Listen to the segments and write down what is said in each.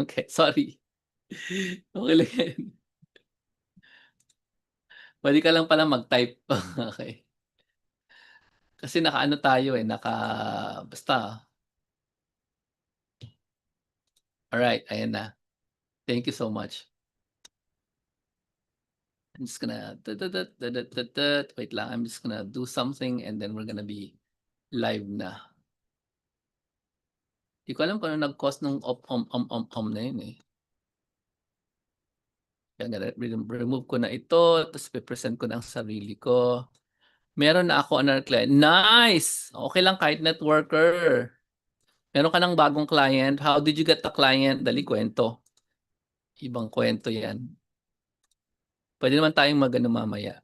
Okay, sorry. Okay lang yan. Pwede ka lang pala mag-type. Okay. Kasi naka-ano tayo eh, basta. Alright, ayan na. Thank you so much. I'm just gonna, wait lang, I'm just gonna do something and then we're gonna be live na. Di ko alam kung ano nag-cause ng na yun eh. Kaya remove ko na ito, tapos pe-present ko na ang sarili ko. Meron na ako another client. Nice! Okay lang kahit networker. Meron ka ng bagong client. How did you get the client? Dali kwento. Ibang kwento yan. Pwede naman tayong mamaya.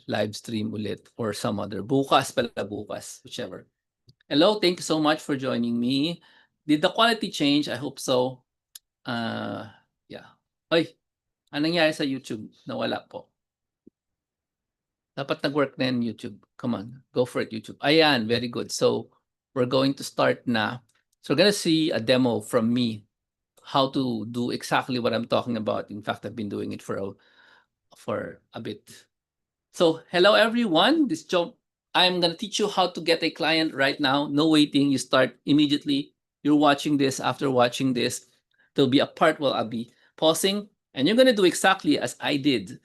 Live stream ulit or some other. Bukas pala, bukas. Whichever. Hello, thank you so much for joining me. Did the quality change? I hope so. Yeah. Ay, anong nangyari sa YouTube? Nawala po. Dapat nag-work na yan YouTube. Come on, go for it YouTube. Ayan, very good. So we're going to start na. So we're gonna see a demo from me how to do exactly what I'm talking about. In fact, I've been doing it for a bit. So hello everyone. I'm gonna teach you how to get a client right now. No waiting. You start immediately. You're watching this. After watching this, there'll be a part where I'll be pausing, and you're gonna do exactly as I did.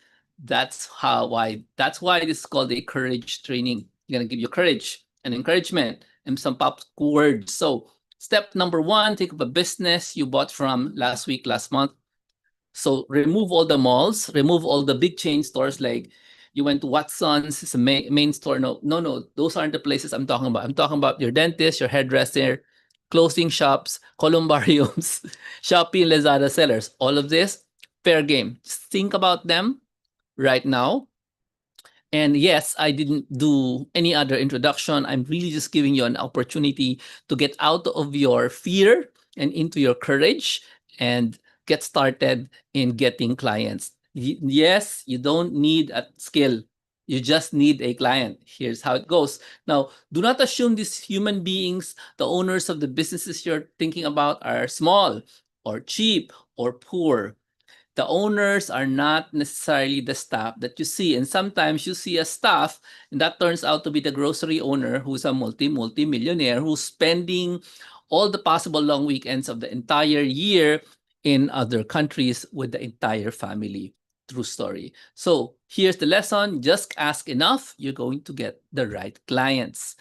That's why this is called a courage training. You're gonna give you courage and encouragement and some pop words. So step number one, think of a business you bought from last week, last month. So remove all the malls, remove all the big chain stores like you went to Watson's, it's a main store. No, those aren't the places I'm talking about. I'm talking about your dentist, your hairdresser, clothing shops, columbariums, Shopee, Lazada sellers. All of this, fair game. Just think about them right now. And yes, I didn't do any other introduction. I'm really just giving you an opportunity to get out of your fear and into your courage and get started in getting clients. Yes, you don't need a skill. You just need a client. Here's how it goes. Now, do not assume these human beings, the owners of the businesses you're thinking about, are small or cheap or poor. The owners are not necessarily the staff that you see. And sometimes you see a staff, and that turns out to be the grocery owner who's a multi-millionaire who's spending all the possible long weekends of the entire year in other countries with the entire family. True story. So here's the lesson. Just ask enough. You're going to get the right clients.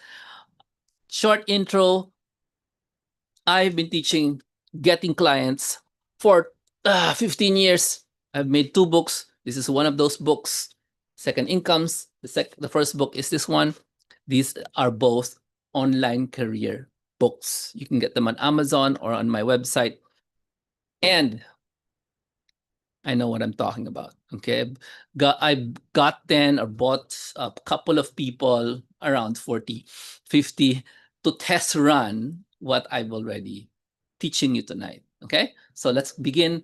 Short intro. I've been teaching getting clients for 15 years. I've made 2 books. This is one of those books. Second Incomes. The first book is this one. These are both online career books. You can get them on Amazon or on my website. And I know what I'm talking about. Okay. I've gotten or bought a couple of people around 40, 50 to test run what I've already teaching you tonight. Okay. So let's begin.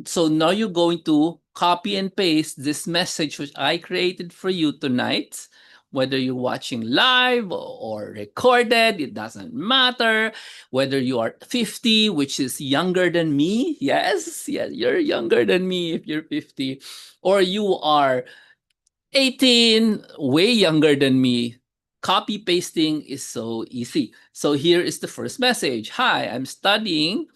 So now you're going to copy and paste this message which I created for you tonight. Whether you're watching live or recorded, it doesn't matter. Whether you are 50, which is younger than me, yes, you're younger than me if you're 50, or you are 18, way younger than me, copy pasting is so easy. So here is the first message. Hi, I'm studying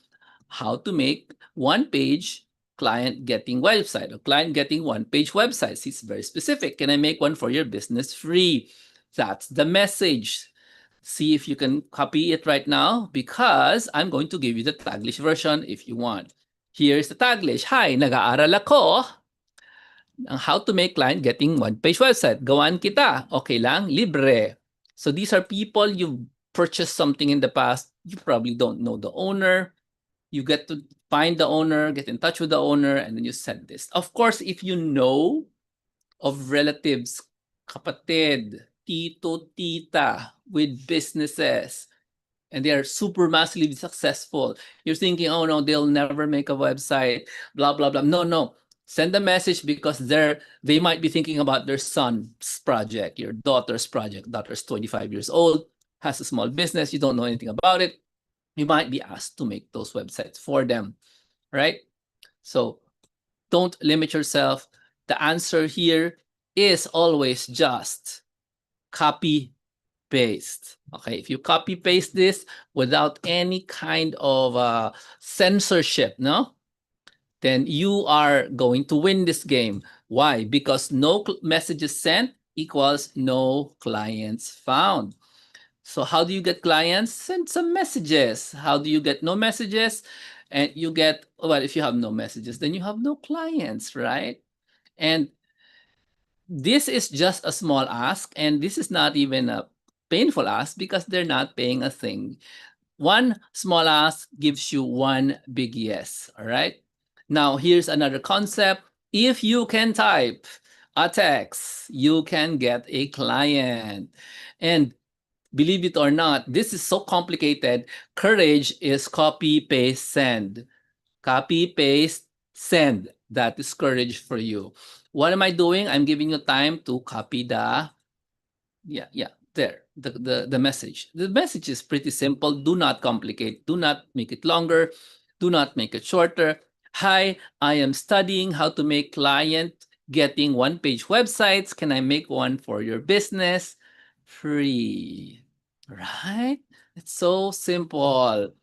how to make one-page client getting website or client getting one-page websites. It's very specific. Can I make one for your business free? That's the message. See if you can copy it right now because I'm going to give you the Taglish version if you want. Here's the Taglish. Hi, nag-aaral ako ang how to make client getting one-page website. Gawaan kita. Okay lang? Libre. So these are people you've purchased something in the past. You probably don't know the owner. You get to find the owner, get in touch with the owner, and then you send this. Of course, if you know of relatives, kapatid, tito, tita with businesses, and they are super massively successful, you're thinking, oh no, they'll never make a website, blah, blah, blah. No. Send a message because they might be thinking about their son's project, your daughter's project. Daughter's 25 years old, has a small business, you don't know anything about it. you might be asked to make those websites for them, right? So don't limit yourself. The answer here is always just copy paste. Okay, if you copy paste this without any kind of censorship, no, then you are going to win this game. Why? Because no messages sent equals no clients found. So how do you get clients? Send some messages. How do you get no messages? And you get, well, if you have no messages, then you have no clients, right? And this is just a small ask, and this is not even a painful ask because they're not paying a thing. One small ask gives you one big yes, all right? Now, here's another concept. If you can type a text, you can get a client. And believe it or not, this is so complicated. Courage is copy, paste, send. Copy, paste, send. That is courage for you. What am I doing? I'm giving you time to copy the message. The message is pretty simple. Do not complicate. Do not make it longer. Do not make it shorter. Hi, I am studying how to make client getting one-page websites. Can I make one for your business? Free, right? It's so simple.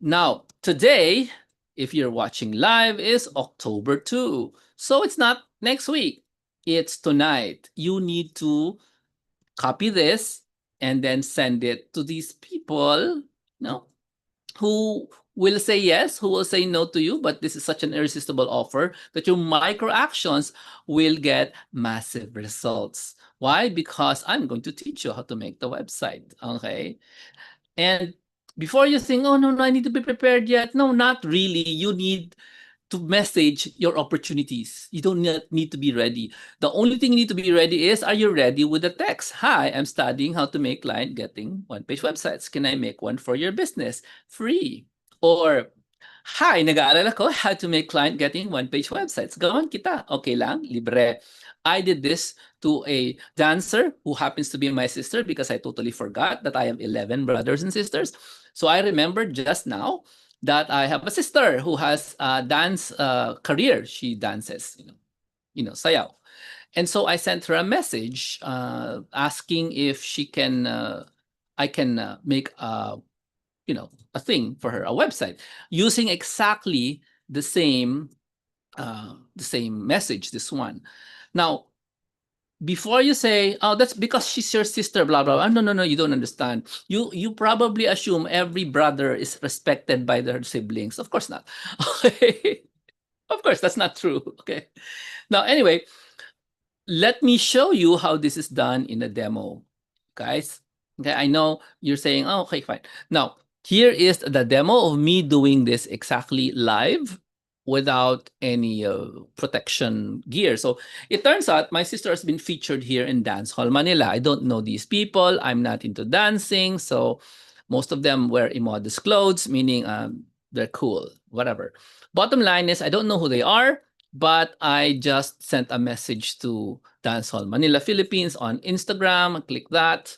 Now, today, if you're watching live, is October 2. So it's not next week. It's tonight. You need to copy this and then send it to these people, who will say yes, who will say no to you, but this is such an irresistible offer that your micro actions will get massive results. Why? Because I'm going to teach you how to make the website, okay? And before you think, oh, no, I need to be prepared yet. No, not really. You need to message your opportunities. You don't need to be ready. The only thing you need to be ready is, are you ready with the text? Hi, I'm studying how to make client getting one-page websites. Can I make one for your business? Free. Or, hi, nag-aaral ako how to make client getting one-page websites. Gawan kita. Okay lang, libre. I did this to a dancer who happens to be my sister because I totally forgot that I have 11 brothers and sisters. So I remembered just now that I have a sister who has a dance career. She dances, sayaw. And so I sent her a message asking if I can make a thing for her, a website, using exactly the same message, this one. Now, before you say, oh, that's because she's your sister, blah, blah, blah. No, you don't understand. You probably assume every brother is respected by their siblings. Of course not. Okay. Of course, that's not true. Okay. Now, anyway, let me show you how this is done in a demo, guys. Okay, I know you're saying, oh, okay, fine. Now, here is the demo of me doing this exactly live without any protection gear. So it turns out my sister has been featured here in Dance Hall Manila. I don't know these people. I'm not into dancing. So most of them wear immodest clothes, meaning they're cool, whatever. Bottom line is, I don't know who they are, but I just sent a message to Dance Hall Manila, Philippines on Instagram. Click that,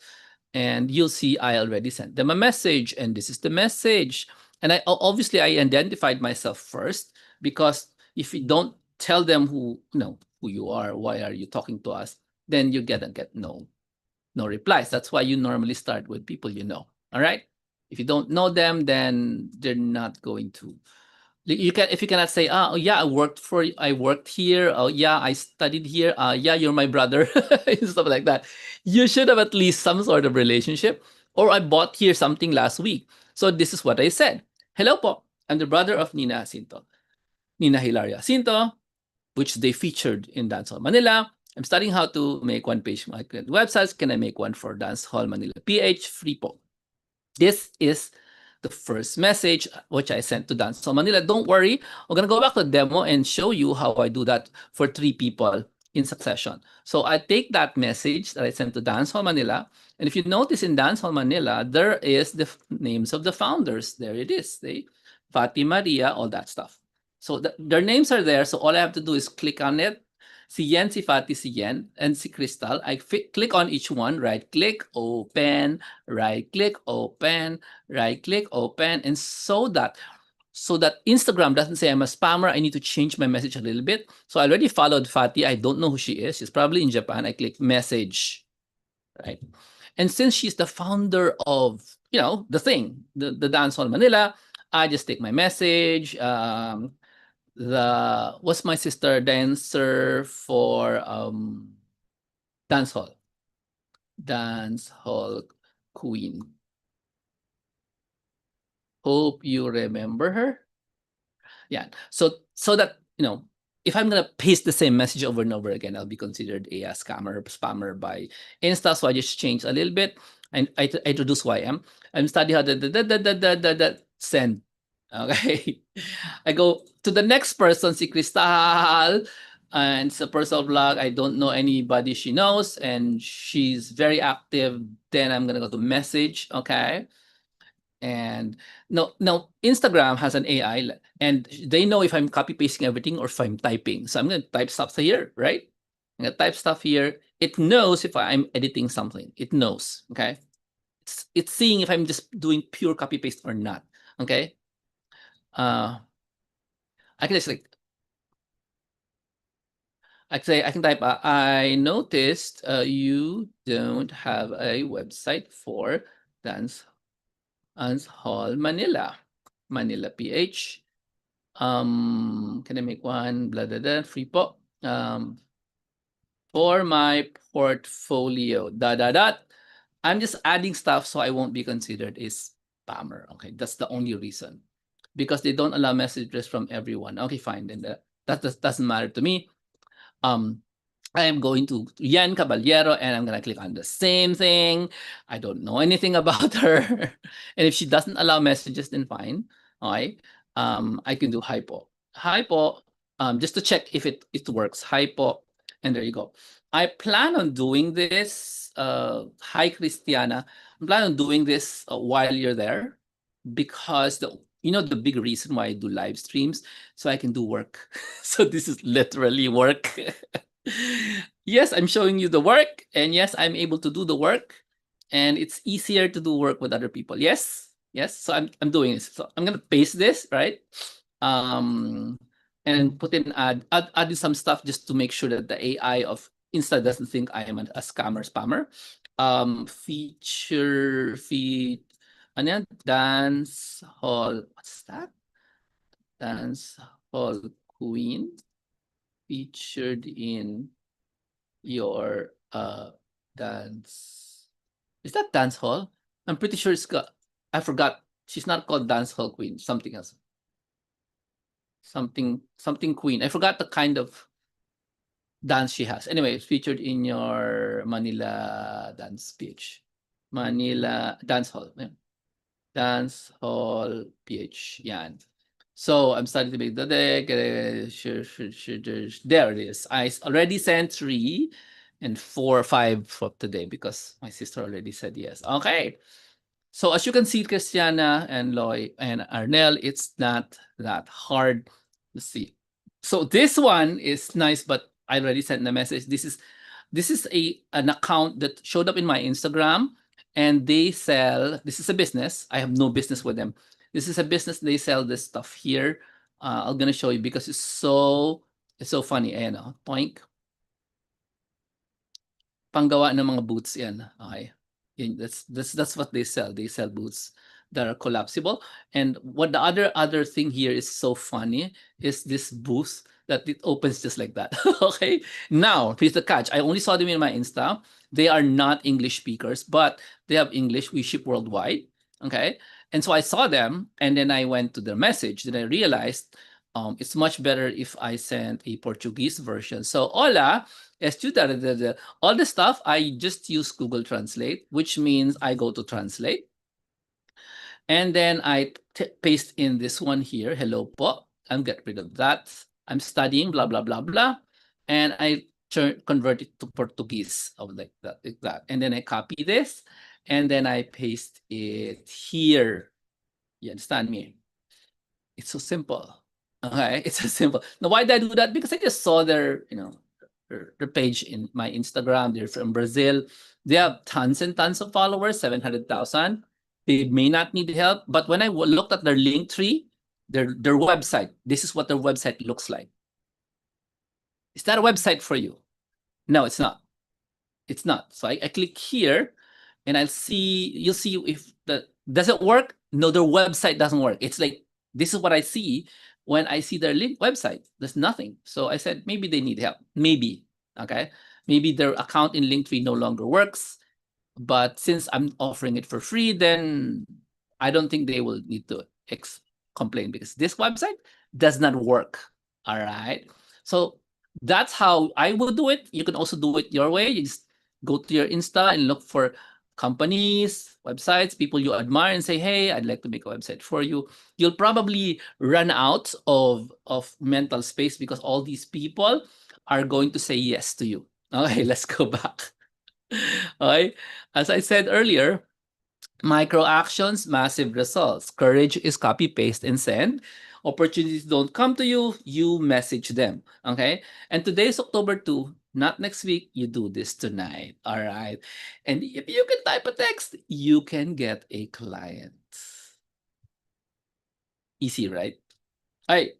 and you'll see I already sent them a message, and this is the message. And I obviously I identified myself first, because if you don't tell them who you are, why are you talking to us, then you get no replies. That's why you normally start with people you know. All right. If you don't know them, then they're not going to. You can, if you cannot say, oh yeah, I worked here. Oh yeah, I studied here. Yeah, you're my brother, stuff like that. You should have at least some sort of relationship. Or I bought here something last week. So this is what I said. Hello po, I'm the brother of Nina Hilaria Jacinto, which they featured in Dance Hall Manila. I'm studying how to make one-page websites. Can I make one for Dance Hall Manila PH? Free po. This is the first message which I sent to Dance Hall Manila. Don't worry, I'm gonna go back to the demo and show you how I do that for 3 people in succession. So I take that message that I sent to Dance Hall Manila, and if you notice in Dance Hall Manila, there is the names of the founders. There it is. Fati Maria, all that stuff. So their names are there. So all I have to do is click on it, Si Yen, si Fatty, si Yen, and si Crystal. I click on each one, right click, open, right click, open, right click, open, and so that Instagram doesn't say I'm a spammer, I need to change my message a little bit. So I already followed Fatty. I don't know who she is. She's probably in Japan. I click message, right? And since she's the founder of, the thing, the Dance Hall Manila, I just take my message. What's my sister dancer for dance hall queen. Hope you remember her. Yeah. So that, if I'm gonna paste the same message over and over again, I'll be considered a scammer, spammer by Insta. So I just change a little bit, and I introduce who I am. I'm study how the send. Okay. I go to the next person, si Cristal, and it's a personal blog. I don't know anybody she knows, and she's very active. Then I'm gonna go to message. Okay. And no, Instagram has an AI, and they know if I'm copy pasting everything or if I'm typing. So I'm going to type stuff here, right? I'm going to type stuff here. It knows if I'm editing something. It knows, okay? It's seeing if I'm just doing pure copy paste or not, okay? I can just I can type, I noticed you don't have a website for Dance Hall Manila, Manila PH. Can I make one? Blah, blah, blah, free po. For my portfolio, I'm just adding stuff so I won't be considered a spammer. Okay, that's the only reason. Because they don't allow messages from everyone. Okay, fine. Then that doesn't matter to me. I am going to Yan Caballero and I'm going to click on the same thing. I don't know anything about her. And if she doesn't allow messages, then fine. Okay. I can do hypo. Hypo, just to check if it works. Hypo, and there you go. I plan on doing this. Hi, Christiana. I plan on doing this while you're there because the big reason why I do live streams, so I can do work. So this is literally work. Yes, I'm showing you the work, and yes, I'm able to do the work, and it's easier to do work with other people. Yes, yes. So I'm doing this. So I'm gonna paste this, right? And put in add in some stuff just to make sure that the AI of Insta doesn't think I am a scammer spammer. Ano yan? Dance hall. What's that? Dance hall queen featured in your dance. Is that dance hall? I'm pretty sure it's got. I forgot. She's not called dance hall queen. Something else. Something queen. I forgot the kind of dance she has. Anyway, it's featured in your Manila dance page. Manila dance hall. Yeah. Dance hall PH. Yan. So I'm starting to make the deck. There it is. I already sent 3 and 4 or 5 for today because my sister already said yes. Okay. So as you can see, Christiana and Loy and Arnel, it's not that hard to see. So this one is nice, but I already sent the message. This is an account that showed up in my Instagram, and they sell. This is a business. I have no business with them. This is a business. They sell this stuff here. I'm gonna show you because it's so funny. Ayan, Toink. Panggawa ng mga boots yan. Okay. That's what they sell. They sell boots that are collapsible. And what the other thing here is so funny is this booth that it opens just like that. Okay. Now, here's the catch. I only saw them in my Insta. They are not English speakers, but they have English. We ship worldwide. Okay. And so I saw them, and then I went to their message. Then I realized it's much better if I send a Portuguese version. So, hola, all the stuff, I just use Google Translate, which means I go to translate. And then I paste in this one here, hello po. I'm get rid of that. I'm studying, blah, blah, blah, blah. And I convert it to Portuguese of like that. And then I copy this, and then I paste it here. You understand me? It's so simple. Okay, it's so simple. Now, why did I do that? Because I just saw their, their page in my Instagram. They're from Brazil. They have tons and tons of followers, 700,000. They may not need help, but when I looked at their link tree, their website, this is what their website looks like. Is that a website for you? No, it's not. It's not. So I click here and you'll see if does it work? No, their website doesn't work. It's like, this is what I see when I see their link website. There's nothing. So I said, maybe they need help. Maybe, okay? Maybe their account in Linktree no longer works. But since I'm offering it for free, then I don't think they will need to complain because this website does not work. All right. So that's how I would do it. You can also do it your way. You just go to your Insta and look for companies, websites, people you admire and say, hey, I'd like to make a website for you. You'll probably run out of mental space because all these people are going to say yes to you. Okay, let's go back. Okay. As I said earlier, micro actions, massive results. Courage is copy, paste, and send. Opportunities don't come to you, you message them. Okay. And today is October 2, not next week. You do this tonight. All right. And if you can type a text, you can get a client. Easy, right? All right.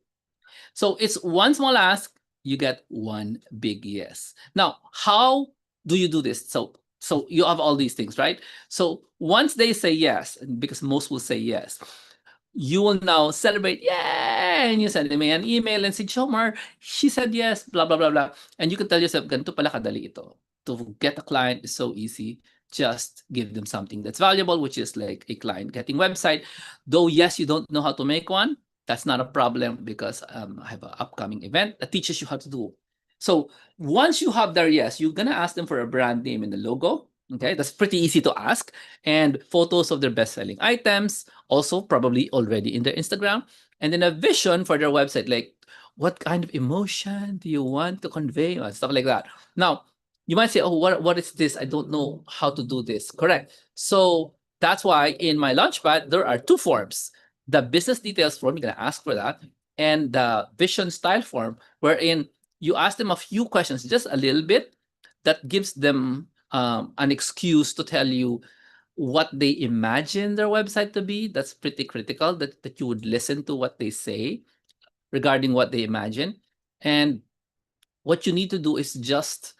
So it's one small ask, you get one big yes. Now, how do you do this? So you have all these things, right? So once they say yes, because most will say yes, you will now celebrate, yay! And you send me an email and say, Jomar, she said yes, blah, blah, blah, blah. And you can tell yourself, ganito pala kadali ito. To get a client is so easy. Just give them something that's valuable, which is like a client getting website. Though, yes, you don't know how to make one, that's not a problem because I have an upcoming event that teaches you how to do. So once you have their yes, you're going to ask them for a brand name and the logo. Okay, that's pretty easy to ask. And photos of their best-selling items, also probably already in their Instagram. And then a vision for their website, like what kind of emotion do you want to convey, and stuff like that. Now, you might say, oh, what is this? I don't know how to do this. Correct. So that's why in my Launchpad, there are two forms. The business details form, you're going to ask for that, and the vision style form, wherein you ask them a few questions, just a little bit, that gives them an excuse to tell you what they imagine their website to be. That's pretty critical, that you would listen to what they say regarding what they imagine. And what you need to do is just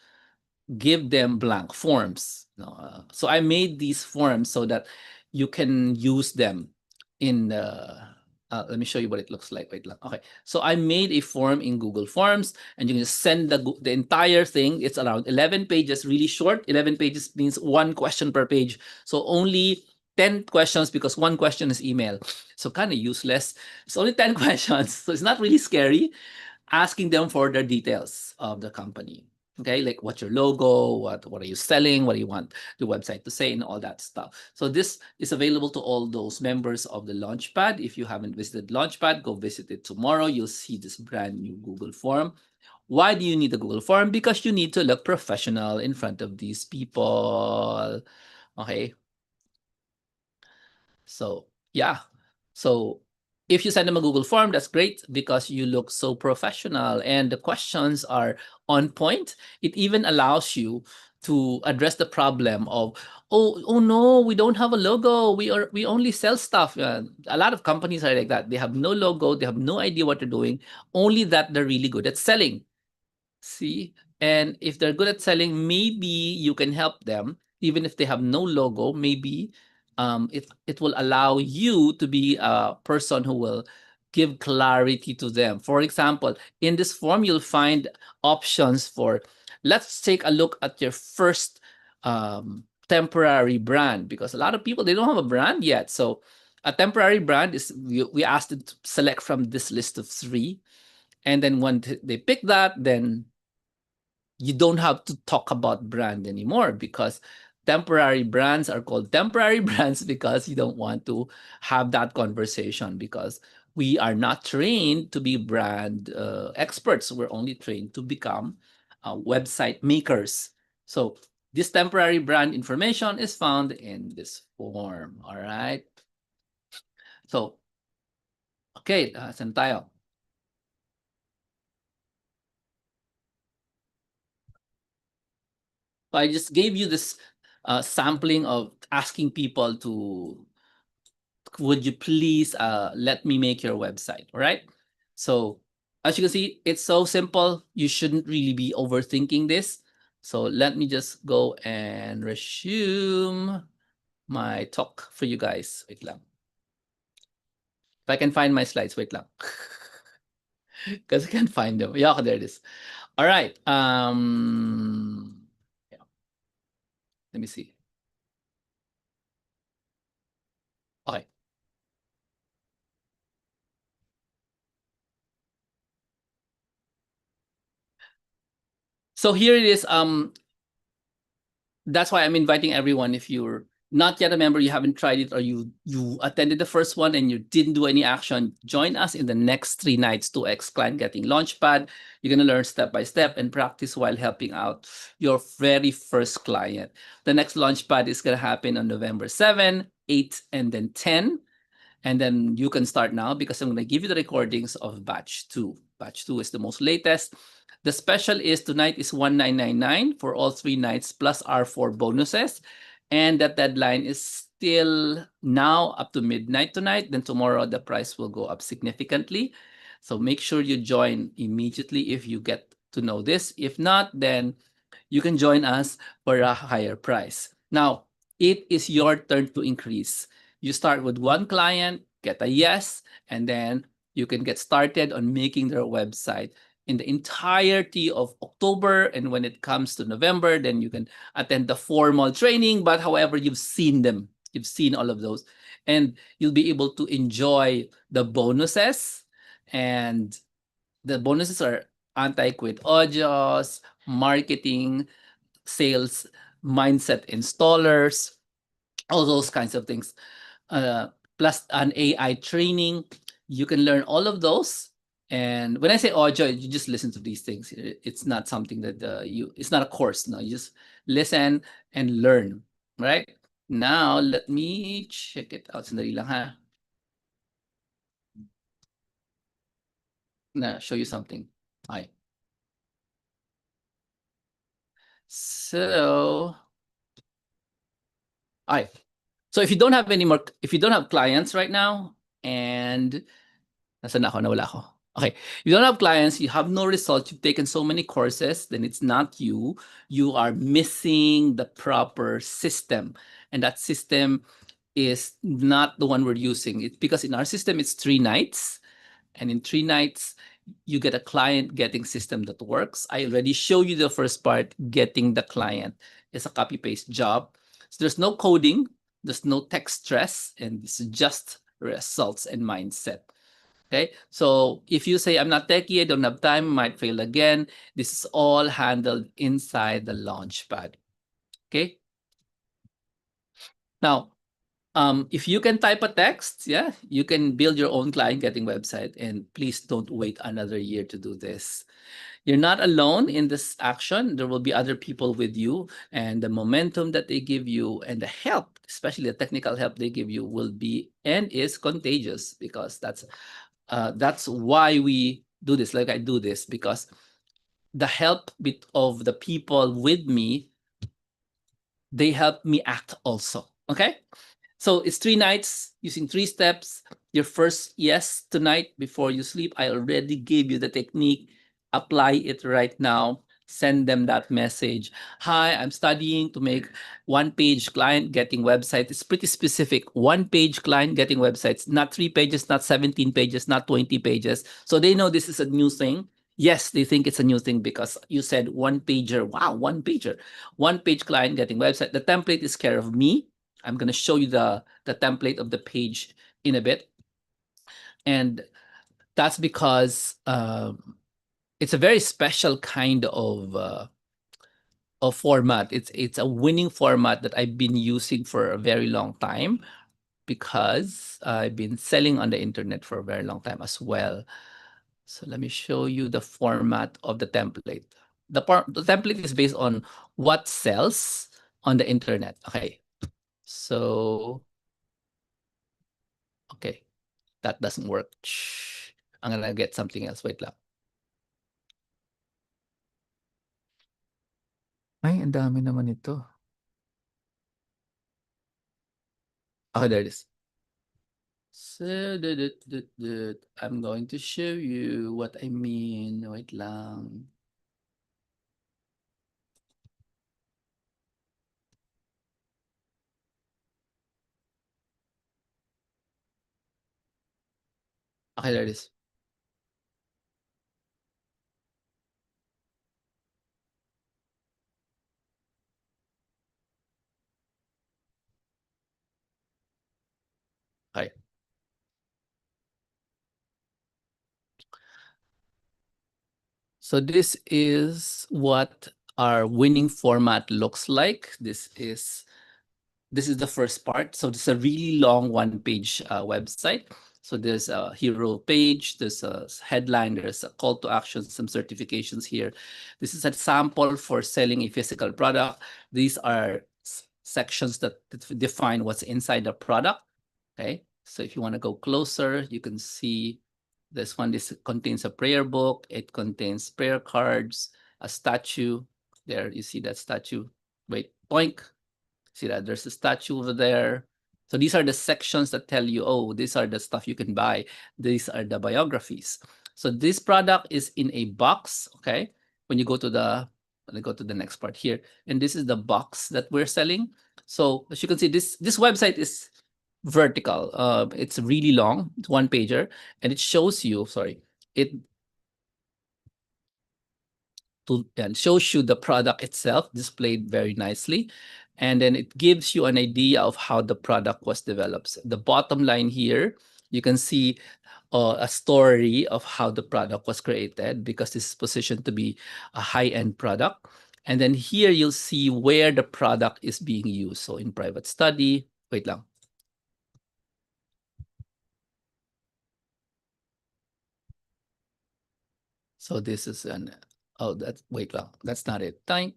give them blank forms. So I made these forms so that you can use them in let me show you what it looks like. Wait lang. Okay. So I made a form in Google Forms, and you can just send the entire thing. It's around 11 pages, really short. 11 pages means one question per page. So only 10 questions because one question is email. So kind of useless. It's only 10 questions. So it's not really scary asking them for the details of the company. Okay, like what's your logo, what are you selling, what do you want the website to say, and all that stuff. So this is available to all those members of the Launchpad. If you haven't visited Launchpad, go visit it tomorrow. You'll see this brand new Google form. Why do you need a Google form? Because you need to look professional in front of these people. Okay. So yeah. So if you send them a Google form, that's great because you look so professional and the questions are on point. It even allows you to address the problem of, oh no, we don't have a logo. We only sell stuff. A lot of companies are like that. They have no logo. They have no idea what they're doing. Only that they're really good at selling. See? And if they're good at selling, maybe you can help them, even if they have no logo. Maybe it will allow you to be a person who will give clarity to them. For example, in this form, you'll find options for, let's take a look at your first temporary brand, because a lot of people, they don't have a brand yet. So a temporary brand is, we asked them to select from this list of 3. And then when they pick that, then you don't have to talk about brand anymore, because temporary brands are called temporary brands because you don't want to have that conversation, because we are not trained to be brand experts. We're only trained to become website makers. So this temporary brand information is found in this form. All right. So, okay, saan tayo? So I just gave you this sampling of asking people to, would you please let me make your website, all right? So as you can see, it's so simple. You shouldn't really be overthinking this. So let me just go and resume my talk for you guys. Wait lang. If I can find my slides, wait lang. Because I can't find them. Yeah, there it is. All right. Yeah. Let me see. Okay. So here it is. That's why I'm inviting everyone. If you're not yet a member, you haven't tried it, or you attended the first one and you didn't do any action, join us in the next 3 nights to X Client Getting Launchpad. You're going to learn step by step and practice while helping out your very first client. The next Launchpad is going to happen on November 7, 8, and then 10. And then you can start now because I'm going to give you the recordings of batch 2. Batch 2 is the most latest. The special is tonight is 1999 for all 3 nights plus our 4 bonuses. And that deadline is still now up to midnight tonight. Then tomorrow the price will go up significantly. So make sure you join immediately if you get to know this. If not, then you can join us for a higher price. Now, it is your turn to increase. You start with one client, get a yes, and then you can get started on making their website in the entirety of October. And when it comes to November, then you can attend the formal training. But however, you've seen them, you've seen all of those, and you'll be able to enjoy the bonuses. And the bonuses are anti-quit audios, marketing, sales, mindset installers, all those kinds of things. Plus an AI training. You can learn all of those. And when I say audio, you just listen to these things. It's not something that it's not a course. No, you just listen and learn, right? Now, let me check it out. Sandali lang ha. Na show you something. Hi. So, hi. So if you don't have any more, if you don't have clients right now, and nasaan ako? Nawala ako. Okay. You don't have clients, you have no results, you've taken so many courses, then it's not you. You are missing the proper system. And that system is not the one we're using. It's because in our system, it's 3 nights. And in 3 nights, you get a client getting system that works. I already showed you the first part, getting the client. It's a copy-paste job. So there's no coding, there's no tech stress, and it's just results and mindset. Okay, so if you say, I'm not techie, I don't have time, might fail again, this is all handled inside the Launchpad. Okay, now, if you can type a text, yeah, you can build your own client getting website, and please don't wait another year to do this. You're not alone in this action. There will be other people with you, and the momentum that they give you and the help, especially the technical help they give you, will be and is contagious, because that's why we do this. Like I do this because the help of the people with me, they help me act also. Okay. So it's 3 nights using 3 steps. Your first yes tonight before you sleep. I already gave you the technique. Apply it right now. Send them that message. Hi, I'm studying to make 1-page client getting website. It's pretty specific. 1-page client getting websites, not 3 pages, not 17 pages, not 20 pages. So they know this is a new thing. Yes, they think it's a new thing because you said 1-pager. Wow, 1-pager. 1-page client getting website. The template is care of me. I'm going to show you the template of the page in a bit. And that's because it's a very special kind of format. It's a winning format that I've been using for a very long time, because I've been selling on the internet for a very long time as well. So let me show you the format of the template. The template is based on what sells on the internet. Okay. So, okay. That doesn't work. Shh. I'm gonna get something else. Wait lang. Ay, ang dami naman ito. Okay, there it is. So, I'm going to show you what I mean. Wait lang. Okay, there it is. Okay. So this is what our winning format looks like. This is the first part. So this is a really long one-page website. So there's a hero page, there's a headline, there's a call to action, some certifications here. This is a sample for selling a physical product. These are sections that define what's inside the product. Okay, so if you want to go closer, you can see this one. This contains a prayer book. It contains prayer cards, a statue. There, you see that statue. Wait, boink. See that there's a statue over there. So these are the sections that tell you, oh, these are the stuff you can buy. These are the biographies. So this product is in a box, okay? When you go to the, let me go to the next part here. And this is the box that we're selling. So as you can see, this website is vertical. It's really long, it's one pager, and it shows you, sorry, it and shows you the product itself displayed very nicely. And then it gives you an idea of how the product was developed. The bottom line here, you can see a story of how the product was created because this is positioned to be a high-end product. And then here you'll see where the product is being used. So in private study, wait lang. So this is an, oh, that's, wait lang, that's not it. Thank.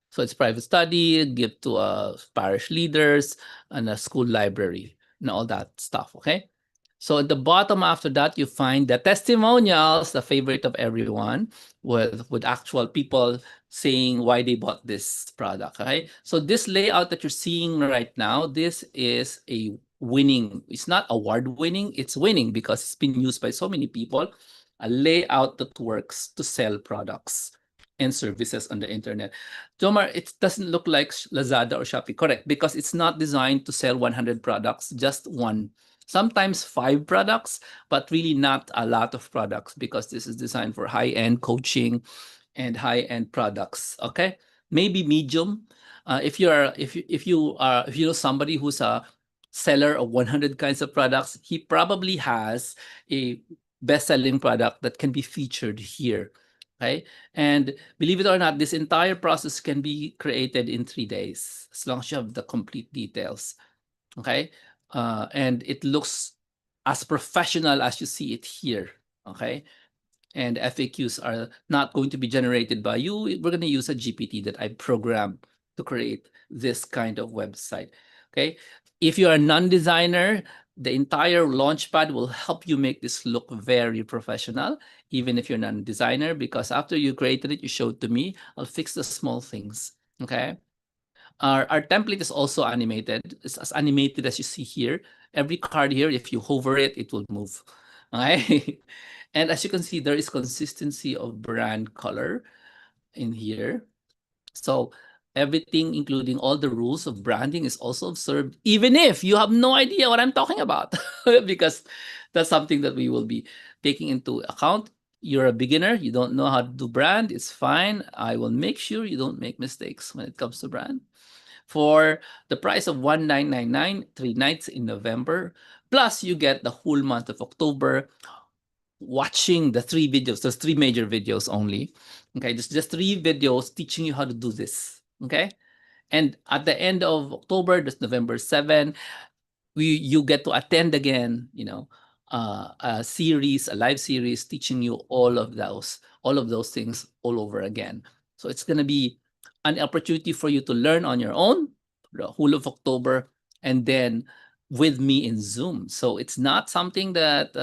So it's private study, give to parish leaders and a school library and all that stuff, okay? So at the bottom after that, you find the testimonials, the favorite of everyone, with actual people saying why they bought this product, okay? So this layout that you're seeing right now, this is a winning, it's not award winning, it's winning because it's been used by so many people, a layout that works to sell products and services on the internet. Jomar, it doesn't look like Lazada or Shopee, correct? Because it's not designed to sell 100 products, just one. Sometimes 5 products, but really not a lot of products because this is designed for high-end coaching and high-end products. Okay, maybe medium. If you know somebody who's a seller of 100 kinds of products, he probably has a best-selling product that can be featured here. Okay, and believe it or not, this entire process can be created in 3 days as long as you have the complete details. Okay, and it looks as professional as you see it here. Okay, and FAQs are not going to be generated by you. We're going to use a GPT that I programmed to create this kind of website. Okay, if you're a non-designer, the entire launchpad will help you make this look very professional, even if you're not a designer, because after you created it, you showed to me, I'll fix the small things. Okay. Our template is also animated. It's as animated as you see here. Every card here, if you hover it, it will move. Okay. And as you can see, there is consistency of brand color in here. So everything, including all the rules of branding, is also observed, even if you have no idea what I'm talking about, because that's something that we will be taking into account. You're a beginner, you don't know how to do brand, it's fine. I will make sure you don't make mistakes when it comes to brand. For the price of 1999, 3 nights in November, plus you get the whole month of October, watching the 3 videos. There's 3 major videos only. Okay, there's just 3 videos teaching you how to do this. Okay, and at the end of October, that's November 7, you get to attend again, a series, a live series teaching you all of those things all over again. So it's going to be an opportunity for you to learn on your own the whole of October, and then with me in Zoom. So it's not something that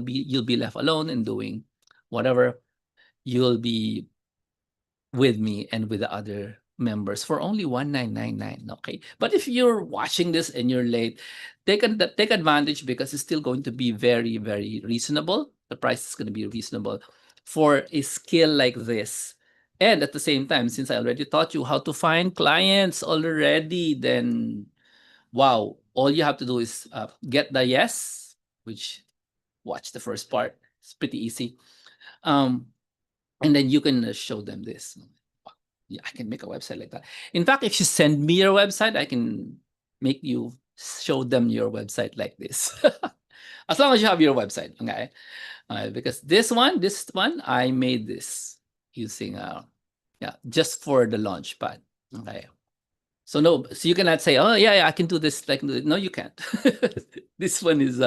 you'll be left alone in doing whatever. You'll be with me and with the other members for only 1999. Okay, but if you're watching this and you're late, take advantage, because it's still going to be very, very reasonable. The price is going to be reasonable for a skill like this. And at the same time, since I already taught you how to find clients already, then wow, all you have to do is get the yes, which, watch the first part. It's pretty easy. Um, and then you can show them this. Yeah, I can make a website like that. In fact, if you send me your website, I can make you show them your website like this. As long as you have your website, okay? Because this one, I made this using yeah, just for the launch pad. Okay. So no, so you cannot say, oh yeah, I can do this. Like, no, you can't. This one is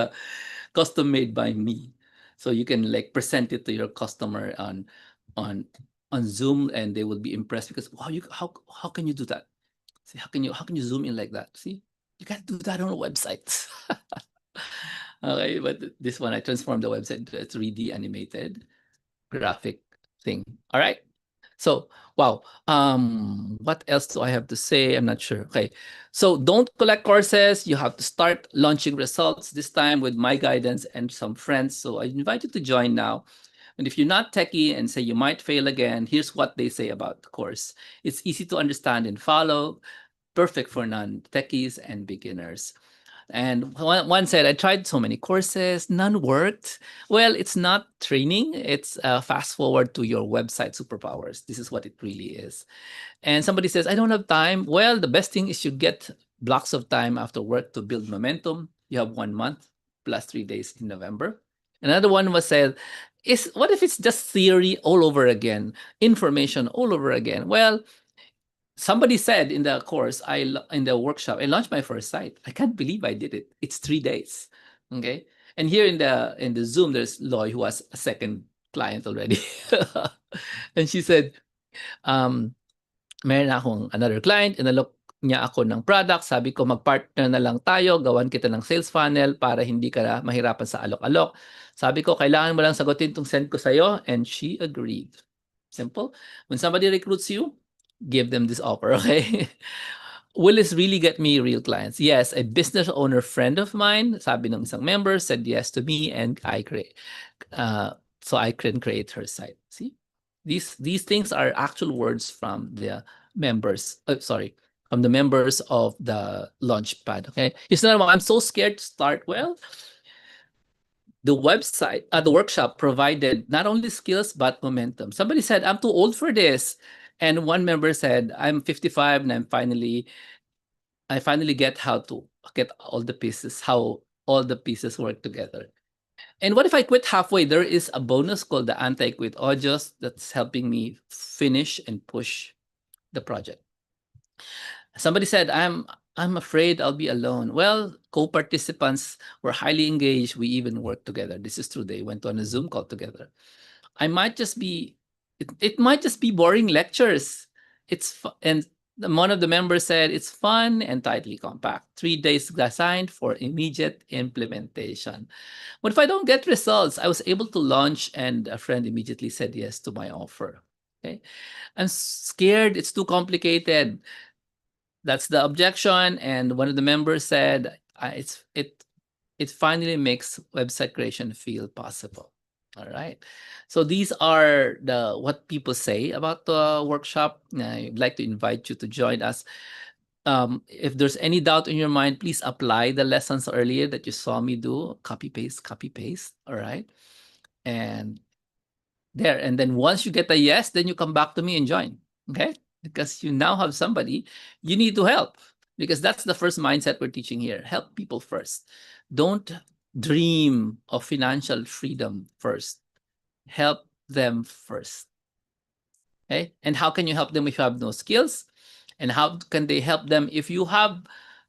custom made by me, so you can like present it to your customer on on Zoom, and they will be impressed, because wow, how can you do that? See, how can you zoom in like that? See, you can't do that on a website. Okay, but this one I transformed the website into a 3D animated graphic thing. All right. So, wow. What else do I have to say? I'm not sure. Okay. So don't collect courses. You have to start launching results, this time with my guidance and some friends. So I invite you to join now. And if you're not techie and say you might fail again, here's what they say about the course. It's easy to understand and follow, perfect for non-techies and beginners. And one said, I tried so many courses, none worked. Well, it's not training, it's fast forward to your website superpowers. This is what it really is. And somebody says, I don't have time. Well, the best thing is you get blocks of time after work to build momentum. You have 1 month plus 3 days in November. Another one was said, what if it's just theory all over again, information all over again? Well, somebody said in the course, in the workshop, I launched my first site. I can't believe I did it. It's 3 days. Okay. And here in the Zoom, there's Loy, who has a second client already. And she said, meron akong another client, inalok niya ako ng product. Sabi ko, mag-partner na lang tayo, gawan kita ng sales funnel para hindi ka mahirapan sa alok-alok. Sabi ko, kailangan mo lang sagutin itong send ko sa'yo. And she agreed. Simple. When somebody recruits you, give them this offer, okay? Will this really get me real clients? Yes, a business owner friend of mine, sabi ng isang member, said yes to me, and so I can create her site. See, these things are actual words from the members. From the members of the Launchpad. Okay, it's not. I'm so scared to start. Well, the website, the workshop provided not only skills but momentum. Somebody said, I'm too old for this. And one member said, I'm 55 and I finally get how to get how all the pieces work together. And what if I quit halfway? There is a bonus called the anti-quit audios that's helping me finish and push the project. Somebody said, I'm afraid I'll be alone. Well, co-participants were highly engaged. We even worked together. This is true. They went on a Zoom call together. I might just be, it might just be boring lectures. And one of the members said, it's fun and tightly compact. 3 days assigned for immediate implementation. But if I don't get results, I was able to launch, and a friend immediately said yes to my offer. Okay, I'm scared it's too complicated. That's the objection. And one of the members said, it finally makes website creation feel possible. All right. So these are what people say about the workshop. I'd like to invite you to join us. If there's any doubt in your mind, please apply the lessons earlier that you saw me do. Copy paste, copy paste. All right. And there. And then once you get a yes, then you come back to me and join. Okay. Because you now have somebody you need to help. Because that's the first mindset we're teaching here. Help people first. Don't dream of financial freedom first. Help them first. Okay. And how can you help them if you have no skills? And how can they help them if you have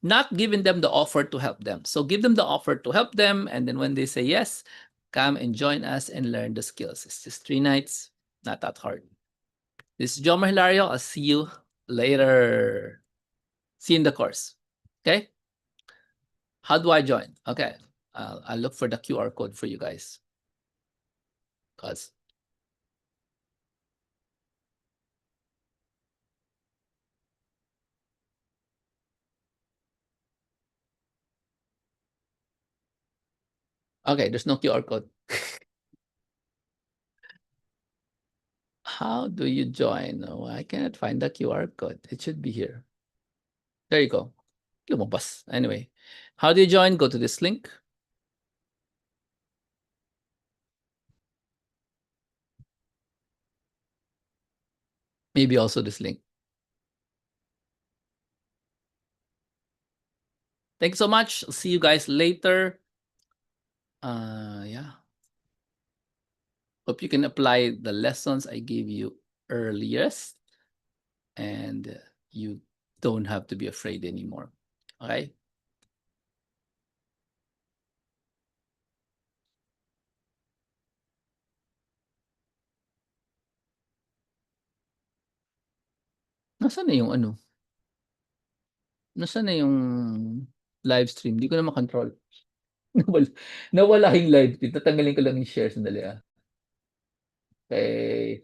not given them the offer to help them? So give them the offer to help them. And then when they say yes, come and join us and learn the skills. It's just 3 nights, not that hard. This is Jomar Hilario. I'll see you later. See you in the course. Okay. How do I join? Okay. I'll look for the QR code for you guys. Because Okay, there's no QR code. How do you join? Oh, I cannot find the QR code. It should be here. There you go. Lumabas. Anyway, how do you join? Go to this link. Maybe also this link. Thanks so much. See you guys later. Yeah. Hope you can apply the lessons I gave you earliest, and you don't have to be afraid anymore. Okay? Nasaan na yung ano? Nasaan na yung live stream? Di ko na makontrol. Nawala, nawala yung live stream. Tatanggalin ko lang yung share. Sandali ah. Okay.